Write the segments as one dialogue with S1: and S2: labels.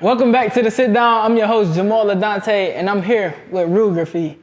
S1: Welcome back to the Sit Down. I'm your host, Jamal Adante, and I'm here with Rudy.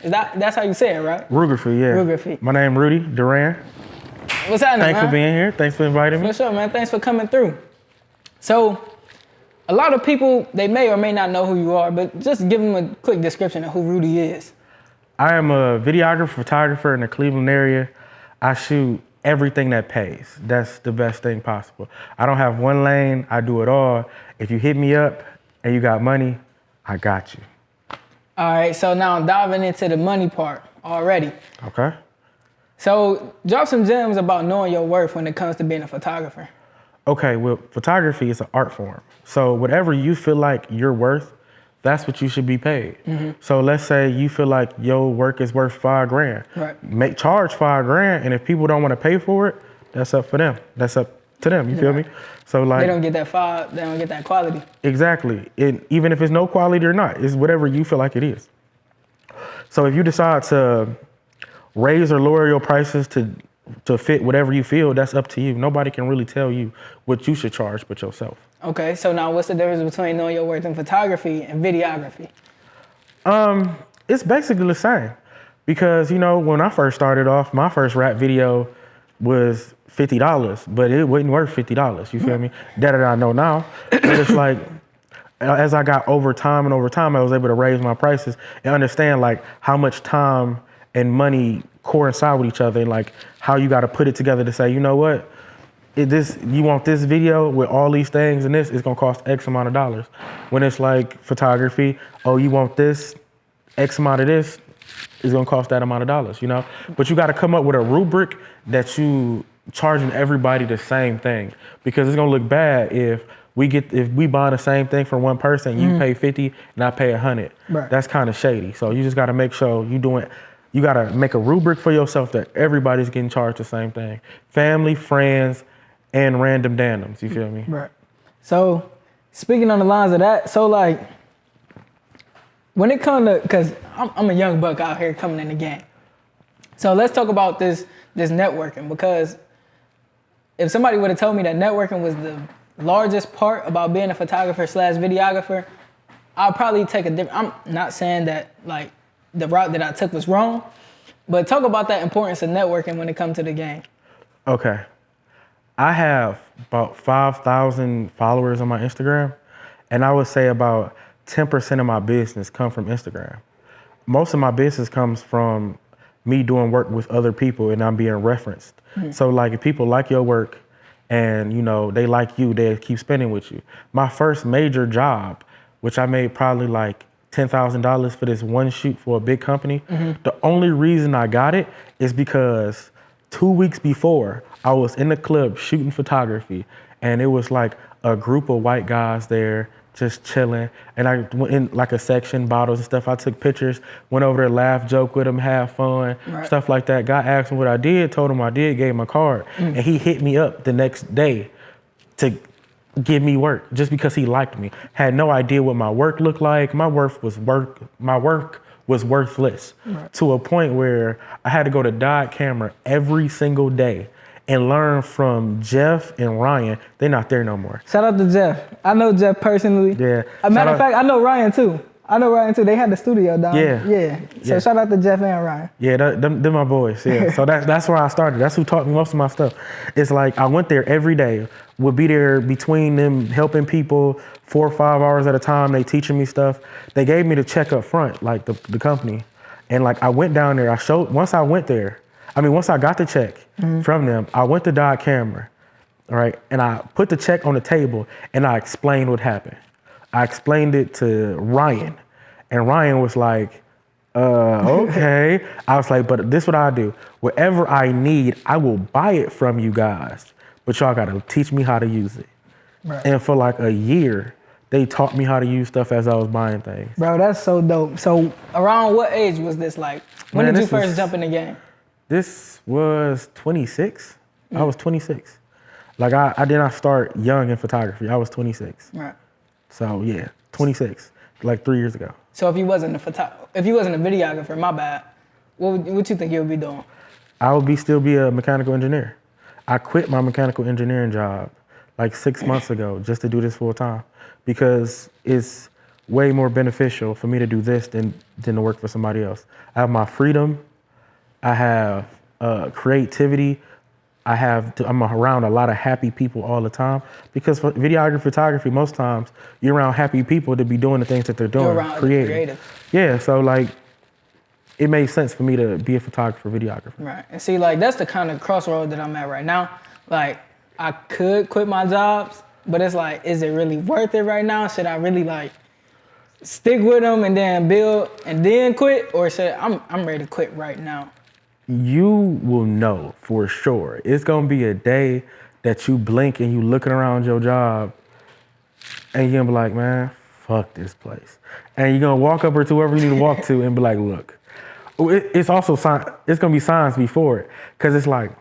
S1: That's how you say it, right?
S2: Rudy, yeah.
S1: Rudy.
S2: My name Rudy Duran.
S1: What's happening,
S2: Thanks
S1: man?
S2: for being here. Thanks for inviting me.
S1: For sure, man. Thanks for coming through. So, a lot of people, they may or may not know who you are, but just give them a quick description of who Rudy is.
S2: I am a videographer, photographer in the Cleveland area. I shoot everything that pays. That's the best thing possible. I don't have one lane. I do it all. If you hit me up and you got money, I got you.
S1: All right, so now diving into the money part already.
S2: Okay.
S1: So drop some gems about knowing your worth when it comes to being a photographer.
S2: Okay, well, photography is an art form. So whatever you feel like you're worth, that's what you should be paid. Mm-hmm. So let's say you feel like your work is worth $5,000.
S1: Right.
S2: Charge $5,000, and if people don't want to pay for it, that's up for them. That's up to them. You feel me? So like
S1: they don't get they don't get that quality.
S2: Exactly. Even if it's no quality or not, it's whatever you feel like it is. So if you decide to raise or lower your prices to fit whatever you feel, that's up to you. Nobody can really tell you what you should charge but yourself.
S1: Okay, so now what's the difference between knowing your worth in photography and videography?
S2: It's basically the same. Because, when I first started off, my first rap video was $50, but it wasn't worth $50. You feel me? That I know now. But it's like, as I got over time, I was able to raise my prices and understand like how much time and money coincide with each other, and like how you got to put it together to say, you know what? You want this video with all these things and this, it's gonna cost X amount of dollars. When it's like photography, you want this, X amount of this, it's gonna cost that amount of dollars, But you gotta come up with a rubric that you charging everybody the same thing, because it's gonna look bad if we buy the same thing for one person, you pay 50 and I pay 100.
S1: Right.
S2: That's kind of shady. So you just gotta make sure you gotta make a rubric for yourself that everybody's getting charged the same thing. Family, friends, and random dandoms, you feel me?
S1: Right. So, speaking on the lines of that, so like, when it comes to, because I'm a young buck out here coming in the game. So let's talk about this networking, because if somebody would have told me that networking was the largest part about being a photographer / videographer, I'll probably take a different, I'm not saying that like the route that I took was wrong, but talk about that importance of networking when it comes to the game.
S2: Okay. I have about 5,000 followers on my Instagram, and I would say about 10% of my business come from Instagram. Most of my business comes from me doing work with other people and I'm being referenced. Mm-hmm. So like if people like your work and they like you, they keep spending with you. My first major job, which I made probably like $10,000 for this one shoot for a big company, the only reason I got it is because 2 weeks before, I was in the club shooting photography, and it was like a group of white guys there just chilling. And I went in like a section, bottles and stuff. I took pictures, went over there, laughed, joked with them, have fun, stuff like that. Guy asked me what I did, told him I did, gave him a card. And he hit me up the next day to give me work just because he liked me. Had no idea what my work looked like. My work was worthless to a point where I had to go to Dot Camera every single day and learn from Jeff and Ryan. They're not there no more.
S1: Shout out to Jeff. I know Jeff personally.
S2: Yeah.
S1: As a matter of fact, I know Ryan too. They had the studio down. Yeah. So shout out to Jeff and Ryan.
S2: Yeah, they're my boys. Yeah. So that's where I started. That's who taught me most of my stuff. It's like I went there every day. Would be there between them helping people 4 or 5 hours at a time. They teaching me stuff. They gave me the check up front, like the company. And like I went down there, once I got the check from them, I went to Dot Camera, right? And I put the check on the table and I explained what happened. I explained it to Ryan, and Ryan was like, okay. I was like, but this is what I do. Whatever I need, I will buy it from you guys, but y'all gotta teach me how to use it. Right. And for like a year, they taught me how to use stuff as I was buying things.
S1: Bro, that's so dope. So around what age was this like? When did you first jump in the game?
S2: This was 26. I was 26. Like I did not start young in photography. I was 26. Right. So yeah, 26, like 3 years ago.
S1: So if you wasn't a videographer, my bad, what you think you would be doing?
S2: I would still be a mechanical engineer. I quit my mechanical engineering job like 6 months ago just to do this full time because it's way more beneficial for me to do this than to work for somebody else. I have my freedom. I have creativity. I'm around a lot of happy people all the time because for videography, photography, most times you're around happy people to be doing the things that they're doing, creative. Yeah, so like it made sense for me to be a photographer, videographer.
S1: Right, and see, like that's the kind of crossroad that I'm at right now. Like I could quit my jobs, but it's like, is it really worth it right now? Should I really like stick with them and then build and then quit, or should I'm ready to quit right now?
S2: You will know for sure. It's gonna be a day that you blink and you looking around your job and you're gonna be like, man, fuck this place. And you're gonna walk up to whoever you need to walk to and be like, look. It's also it's gonna be signs before it. Cause it's like,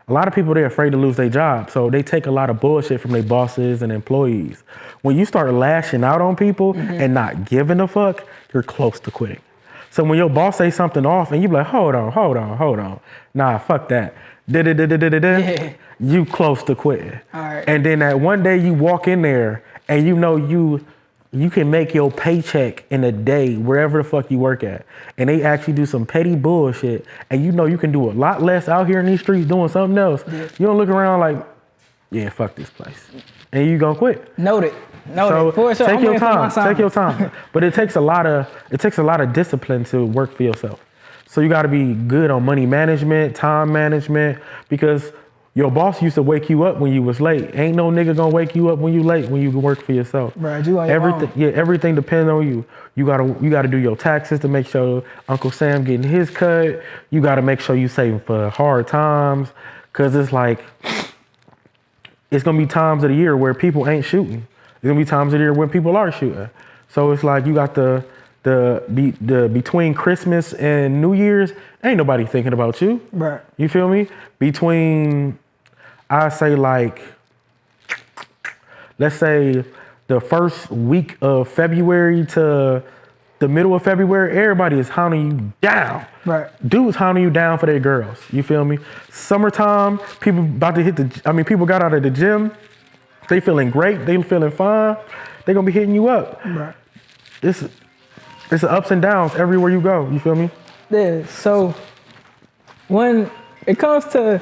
S2: a lot of people, they're afraid to lose their job. So they take a lot of bullshit from their bosses and employees. When you start lashing out on people and not giving a fuck, you're close to quitting. So when your boss say something off and you be like, hold on. Nah, fuck that.
S1: Yeah.
S2: You close to quitting.
S1: All right.
S2: And then that one day you walk in there and you know you can make your paycheck in a day wherever the fuck you work at. And they actually do some petty bullshit. And you know you can do a lot less out here in these streets doing something else. Yeah. You don't look around like, yeah, fuck this place. And you gonna quit.
S1: Noted.
S2: So
S1: for sure.
S2: take your time. But it takes a lot of discipline to work for yourself. So you gotta be good on money management, time management, because your boss used to wake you up when you was late. Ain't no nigga gonna wake you up when you late when you work for yourself.
S1: Right, you on your own.
S2: Yeah, everything depends on you. You gotta do your taxes to make sure Uncle Sam getting his cut. You gotta make sure you saving for hard times, cause it's like it's gonna be times of the year where people ain't shooting. There's gonna be times of the year when people are shooting. So it's like you got the between Christmas and New Year's, ain't nobody thinking about you.
S1: Right.
S2: You feel me? Between, I say like, let's say the first week of February to the middle of February, everybody is hounding you down.
S1: Right.
S2: Dudes hounding you down for their girls. You feel me? Summertime, people about to people got out of the gym. They feeling great. They feeling fine. They gonna be hitting you up.
S1: Right.
S2: It's ups and downs everywhere you go. You feel me?
S1: Yeah. So when it comes to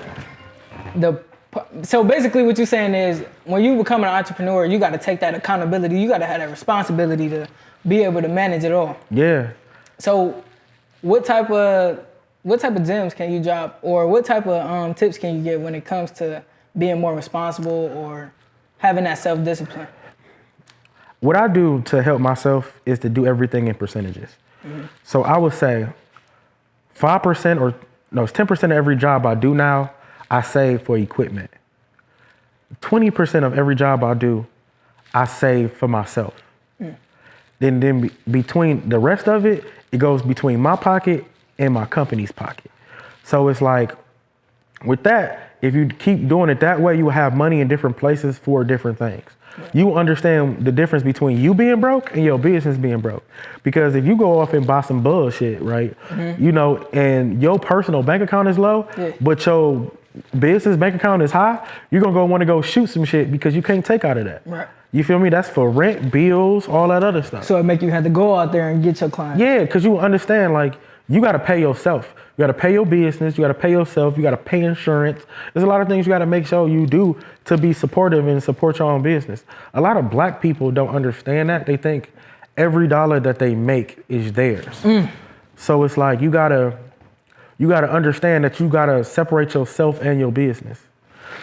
S1: so basically what you're saying is when you become an entrepreneur, you got to take that accountability. You got to have that responsibility to be able to manage it all.
S2: Yeah.
S1: So what type of gems can you drop, or what type of tips can you give when it comes to being more responsible or having that self-discipline?
S2: What I do to help myself is to do everything in percentages. So I would say 5% it's 10% of every job I do now, I save for equipment. 20% of every job I do, I save for myself. Then between the rest of it, it goes between my pocket and my company's pocket. So it's like, with that, if you keep doing it that way, you will have money in different places for different things. You will understand the difference between you being broke and your business being broke. Because if you go off and buy some bullshit, right, you know, and your personal bank account is low, but your business bank account is high, you're going to want to go shoot some shit because you can't take out of that.
S1: Right.
S2: You feel me? That's for rent, bills, all that other stuff.
S1: So it make you have to go out there and get your clients.
S2: Yeah, because you understand, like, you got to pay yourself. You got to pay your business. You got to pay yourself. You got to pay insurance. There's a lot of things you got to make sure you do to be supportive and support your own business. A lot of black people don't understand that. They think every dollar that they make is theirs. So it's like you gotta understand that you gotta separate yourself and your business.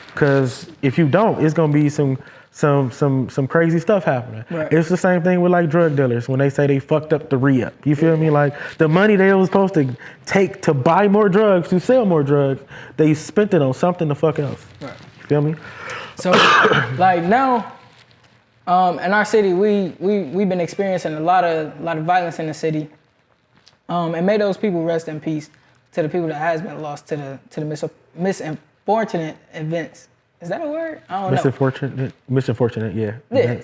S2: Because if you don't, it's gonna be some crazy stuff happening.
S1: Right.
S2: It's the same thing with like drug dealers when they say they fucked up the re-up. You feel me? Like the money they were supposed to take to buy more drugs, to sell more drugs, they spent it on something the fuck else.
S1: Right.
S2: You feel me?
S1: So like now, in our city, we've been experiencing a lot of violence in the city. And may those people rest in peace to the people that has been lost to the misunfortunate events. Is that a word? I don't know.
S2: Misunfortunate, yeah.
S1: Yeah.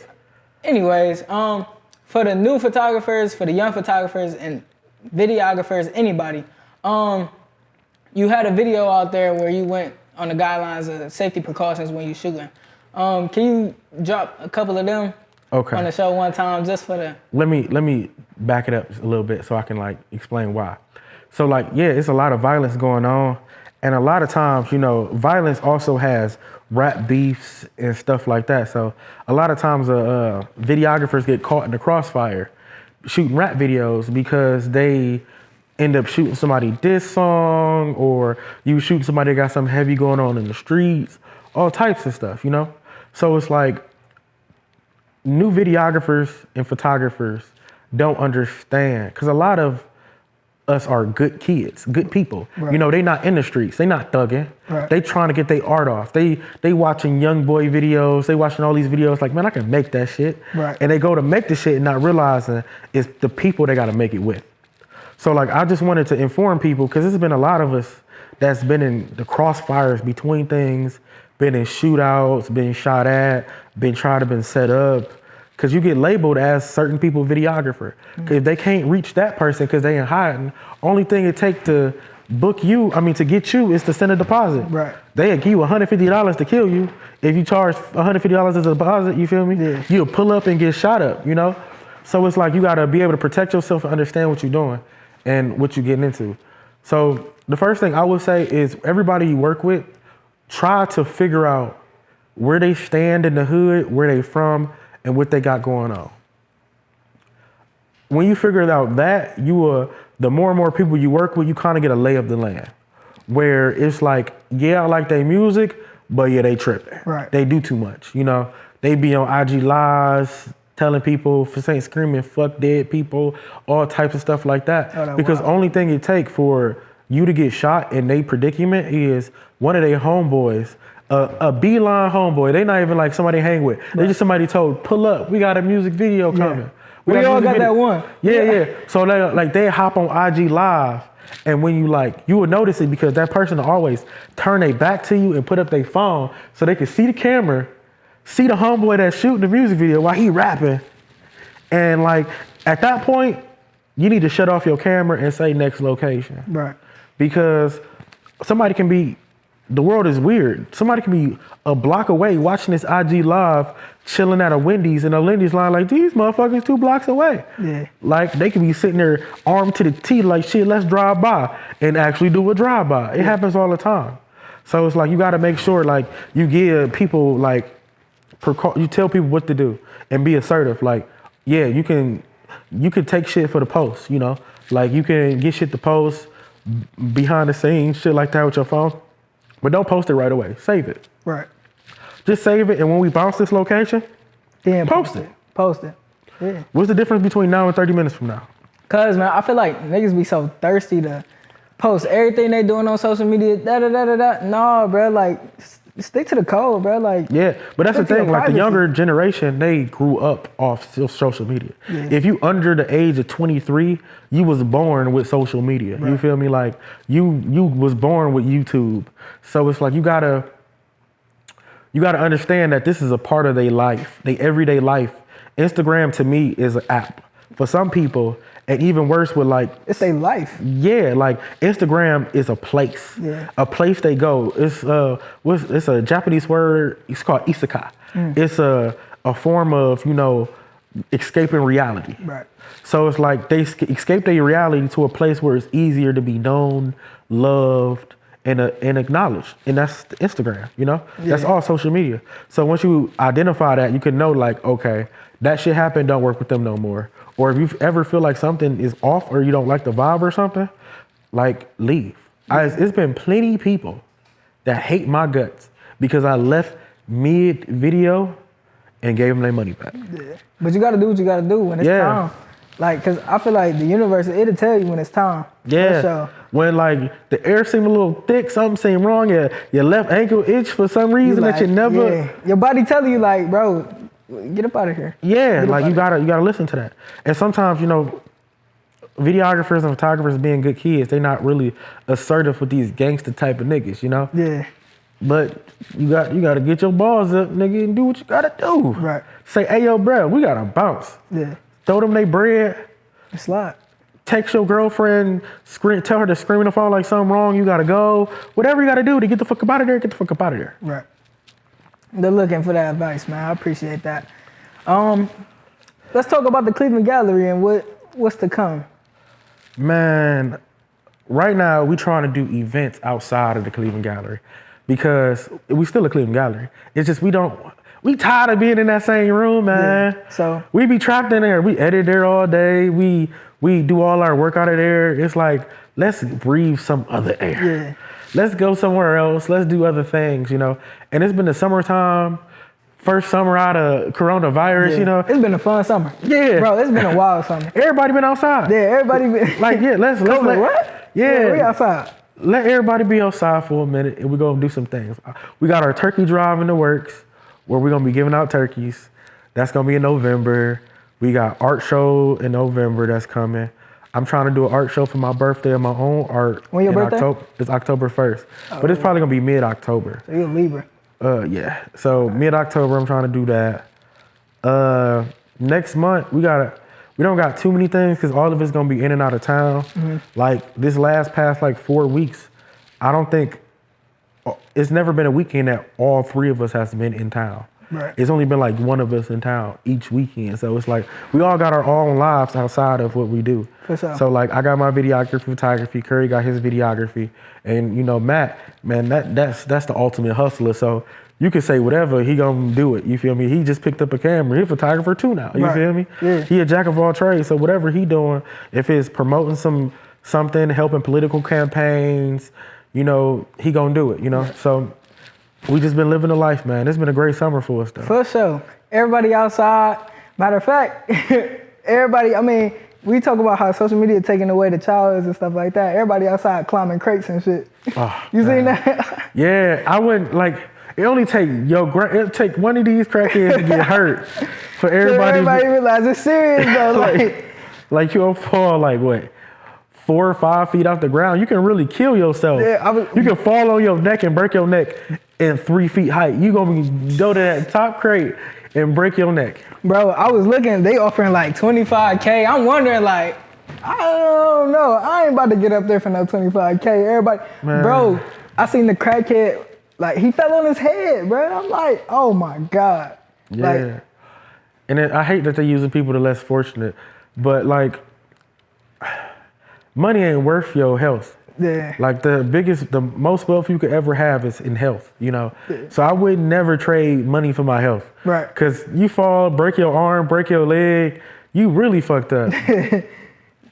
S1: Anyways, for the new photographers, for the young photographers and videographers, anybody, you had a video out there where you went on the guidelines of safety precautions when you're shooting. Can you drop a couple of them on the show one time just for the?
S2: Let me back it up a little bit so I can like explain why. So like, yeah, it's a lot of violence going on, and a lot of times, you know, violence also has rap beefs and stuff like that. So a lot of times, videographers get caught in the crossfire shooting rap videos because they end up shooting somebody diss song, or you shooting somebody that got something heavy going on in the streets, all types of stuff, you know? So it's like new videographers and photographers don't understand, because a lot of us are good kids, good people.
S1: Right.
S2: You know, they not in the streets, they not thugging.
S1: Right.
S2: They trying to get their art off. They watching young boy videos, they watching all these videos like, man, I can make that shit.
S1: Right.
S2: And they go to make the shit and not realizing it's the people they gotta make it with. So like, I just wanted to inform people, because there's been a lot of us that's been in the crossfires between things, been in shootouts, been shot at, been tried to been set up, because you get labeled as certain people videographer. If they can't reach that person because they in hiding, only thing it take to book you, to get you is to send a deposit.
S1: Right.
S2: They give you $150 to kill you. If you charge $150 as a deposit, you feel me?
S1: Yeah.
S2: You'll pull up and get shot up, you know? So it's like you gotta be able to protect yourself and understand what you're doing and what you're getting into. So the first thing I would say is everybody you work with, try to figure out where they stand in the hood, where they from, and what they got going on. When you figure out that, the more and more people you work with, you kind of get a lay of the land, where it's like, yeah, I like their music, but yeah, they tripping.
S1: Right.
S2: They do too much, you know? They be on IG lives, telling people, screaming, fuck dead people, all types of stuff like that. Because only thing it take for you to get shot in their predicament is one of their homeboys, a beeline homeboy. They not even like somebody hang with. They just somebody told, pull up, we got a music video coming.
S1: Yeah. We all got that one.
S2: Yeah. So they hop on IG live, and when you will notice it, because that person will always turn their back to you and put up their phone so they can see the camera, see the homeboy that's shooting the music video while he rapping. And like, at that point, you need to shut off your camera and say next location.
S1: Right.
S2: Because the world is weird. Somebody can be a block away watching this IG live, chilling at a Wendy's, and a Wendy's line like, these motherfuckers 2 blocks away.
S1: Yeah.
S2: Like, they can be sitting there armed to the teeth like, shit, let's drive by, and actually do a drive by. It happens all the time. So it's like, you gotta make sure like you give people like, you tell people what to do and be assertive. Like, yeah, you can take shit for the post, you know? Like, you can get shit to post behind the scenes, shit like that with your phone. But don't post it right away. Save it.
S1: Right.
S2: Just save it, and when we bounce this location,
S1: then
S2: post it.
S1: Post it. Yeah.
S2: What's the difference between now and 30 minutes from now?
S1: Cause man, I feel like niggas be so thirsty to post everything they doing on social media. No, bro. Like, stick to the code, bro. Like,
S2: yeah, but that's the thing. Like, the younger generation, they grew up off social media. Yeah. If you under the age of 23, you was born with social media. Right. You feel me? Like, you was born with YouTube. So it's like you gotta understand that this is a part of their life, their everyday life. Instagram to me is an app. For some people, and even worse with like...
S1: It's their life.
S2: Yeah, like Instagram is a place.
S1: Yeah.
S2: A place they go. It's a Japanese word, it's called isekai. It's a form of, escaping reality.
S1: Right.
S2: So it's like they escape their reality to a place where it's easier to be known, loved, and acknowledged. And that's Instagram, Yeah. That's all social media. So once you identify that, you can know like, okay, that shit happened, don't work with them no more. Or if you ever feel like something is off or you don't like the vibe or something, like, leave. It's been plenty of people that hate my guts because I left mid-video and gave them their money back.
S1: Yeah. But you gotta do what you gotta do when it's time. Like, cause I feel like the universe, it'll tell you when it's time.
S2: Yeah.
S1: Sure.
S2: When like the air seem a little thick, something seem wrong, your left ankle itch for some reason that you never...
S1: Yeah. Your body telling you like, bro, get up out of here.
S2: Yeah, like you gotta listen to that. And sometimes, videographers and photographers being good kids, they not really assertive with these gangster type of niggas,
S1: Yeah.
S2: But you gotta get your balls up, nigga, and do what you gotta do.
S1: Right.
S2: Say, hey, yo, bro, we gotta bounce.
S1: Yeah.
S2: Throw them they bread.
S1: Slide.
S2: Text your girlfriend, tell her to scream in the phone like something wrong, you gotta go. Whatever you gotta do to get the fuck up out of there, get the fuck up out of there.
S1: Right. They're looking for that advice, man. I appreciate that. Let's talk about the Cleveland Gallery and what's to come.
S2: Man, right now we trying to do events outside of the Cleveland Gallery because we still a Cleveland Gallery. It's just we tired of being in that same room, man.
S1: Yeah, so
S2: we be trapped in there. We edit there all day. We do all our work out of there. It's like, let's breathe some other air.
S1: yeah.
S2: Let's go somewhere else. Let's do other things, you know. And it's been the summertime, first summer out of coronavirus,
S1: Yeah.
S2: you know.
S1: It's been a fun summer.
S2: Yeah.
S1: Bro, it's been a wild summer.
S2: Everybody been outside.
S1: Yeah, everybody been
S2: Like, yeah, let's
S1: COVID,
S2: let,
S1: what?
S2: Yeah.
S1: We outside.
S2: Let everybody be outside for a minute and we're gonna do some things. We got our turkey drive in the works where we're gonna be giving out turkeys. That's gonna be in November. We got art show in November that's coming. I'm trying to do an art show for my birthday of my own art.
S1: When your birthday?
S2: October, it's October 1st. But it's probably gonna be mid-October.
S1: So you're a Libra.
S2: Yeah. So mid-October I'm trying to do that. Next month we don't got too many things because all of it's gonna be in and out of town.
S1: Mm-hmm.
S2: Like this past like 4 weeks, I don't think it's never been a weekend that all three of us has been in town.
S1: Right.
S2: It's only been like one of us in town each weekend. So it's like we all got our own lives outside of what we do.
S1: For sure.
S2: So like I got my videography, photography, Curry got his videography, and you know Matt, man, that's the ultimate hustler. So you can say whatever, he gonna do it. You feel me? He just picked up a camera. He's a photographer too now. You
S1: Right.
S2: feel me?
S1: Yeah.
S2: He a jack of all trades. So whatever he doing, if it's promoting something, helping political campaigns, you know, he gonna do it. You know, so. We just been living the life, man. It's been a great summer for us, though.
S1: For sure. Everybody outside. Matter of fact, everybody, I mean, we talk about how social media taking away the childhoods and stuff like that. Everybody outside climbing crates and shit.
S2: Oh,
S1: You seen
S2: man.
S1: that?
S2: Yeah, I wouldn't, like, it only take, it'll take one of these crackheads to get hurt for everybody.
S1: Everybody realize it's serious, though.
S2: Like you'll fall, like, what? 4 or 5 feet off the ground, you can really kill yourself.
S1: Yeah,
S2: you can fall on your neck and break your neck in 3 feet height. You gonna go to that top crate and break your neck.
S1: Bro, I was looking, they offering like 25K. I'm wondering like, I don't know. I ain't about to get up there for no 25K. Everybody,
S2: Man.
S1: Bro, I seen the crackhead, like he fell on his head, bro. I'm like, oh my God.
S2: Yeah.
S1: Like,
S2: And I hate that they're using people the less fortunate, but like, money ain't worth your health.
S1: yeah.
S2: Like the most wealth you could ever have is in health, you know? So I would never trade money for my health.
S1: Right.
S2: Cause you fall, break your arm, break your leg, you really fucked up.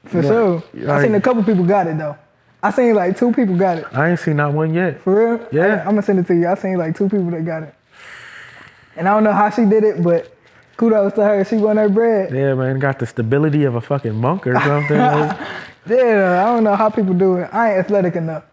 S1: For sure. I seen a couple people got it though. I seen like 2 people got it.
S2: I ain't seen not one yet.
S1: For real?
S2: Yeah.
S1: I'm gonna send it to you. I seen like 2 people that got it. And I don't know how she did it, but kudos to her. She won her bread.
S2: Yeah, man, got the stability of a fucking monk or something.
S1: Yeah, I don't know how people do it. I ain't athletic enough.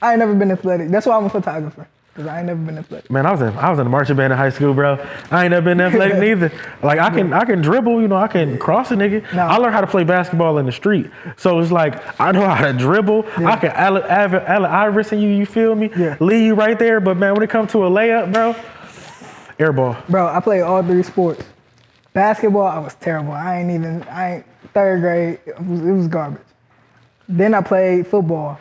S1: I ain't never been athletic. That's why I'm a photographer, because I ain't never been athletic.
S2: Man, I was in the marching band in high school, bro. I ain't never been athletic neither. Like I can dribble, you know, I can cross a nigga.
S1: No.
S2: I learned how to play basketball in the street. So it's like I know how to dribble.
S1: Yeah.
S2: I can Allen Iverson you feel me?
S1: Yeah.
S2: Lead you right there. But man, when it comes to a layup, bro, air ball.
S1: Bro, I played all 3 sports. Basketball, I was terrible. I ain't 3rd grade, it was garbage. Then I played football.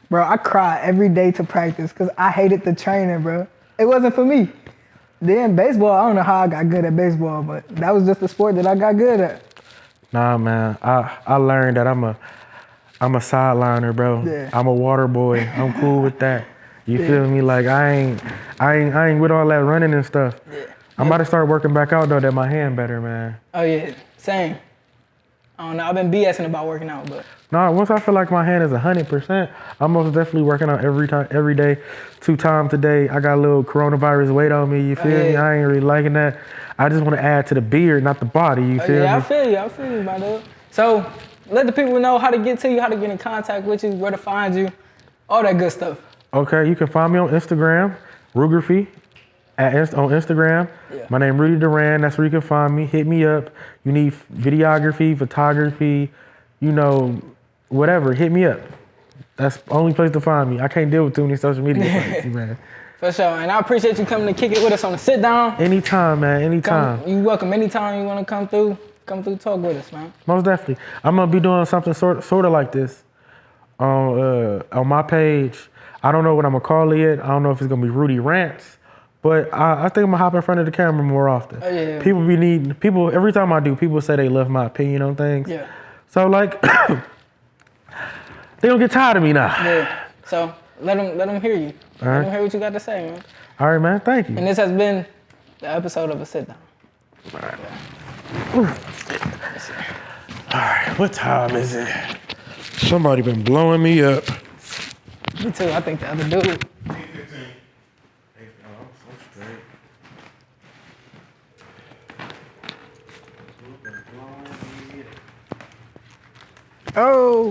S1: Bro, I cried every day to practice because I hated the training, bro. It wasn't for me. Then baseball, I don't know how I got good at baseball, but that was just the sport that I got good at.
S2: Nah, man, I learned that I'm a sideliner, bro.
S1: Yeah.
S2: I'm a water boy. I'm cool with that. You feel me? Like I ain't with all that running and stuff.
S1: Yeah.
S2: I'm about to start working back out though. That my hand better, man.
S1: Oh yeah, same. I don't know. I've been BSing about working out, but
S2: No, once I feel like my hand is 100%, I'm most definitely working out every day, 2 times a day. I got a little coronavirus weight on me. You feel me? I ain't really liking that. I just want to add to the beard, not the body. You feel me?
S1: I feel you, my dude. So let the people know how to get to you, how to get in contact with you, where to find you, all that good stuff.
S2: Okay, you can find me on Instagram, Rugraphy. On Instagram.
S1: Yeah.
S2: My name Rudy Duran. That's where you can find me. Hit me up. You need videography, photography, you know, whatever. Hit me up. That's the only place to find me. I can't deal with too many social media sites, man.
S1: For sure. And I appreciate you coming to kick it with us on the sit down.
S2: Anytime, man. Anytime.
S1: You welcome anytime you want to come through. Come through, talk with us, man.
S2: Most definitely. I'm gonna be doing something sort of like this on my page. I don't know what I'm gonna call it yet. I don't know if it's gonna be Rudy Rants But I think I'm gonna hop in front of the camera more often.
S1: Oh, yeah.
S2: People every time I do, people say they love my opinion on things.
S1: Yeah.
S2: So like, they don't get tired of me now.
S1: Yeah. So let them hear you. Let them hear what you got to say, man.
S2: All right, man. Thank you.
S1: And this has been the episode of a sit down.
S2: All right. All right. What time is it? Somebody been blowing me up.
S1: Me too. I think the other dude. Oh.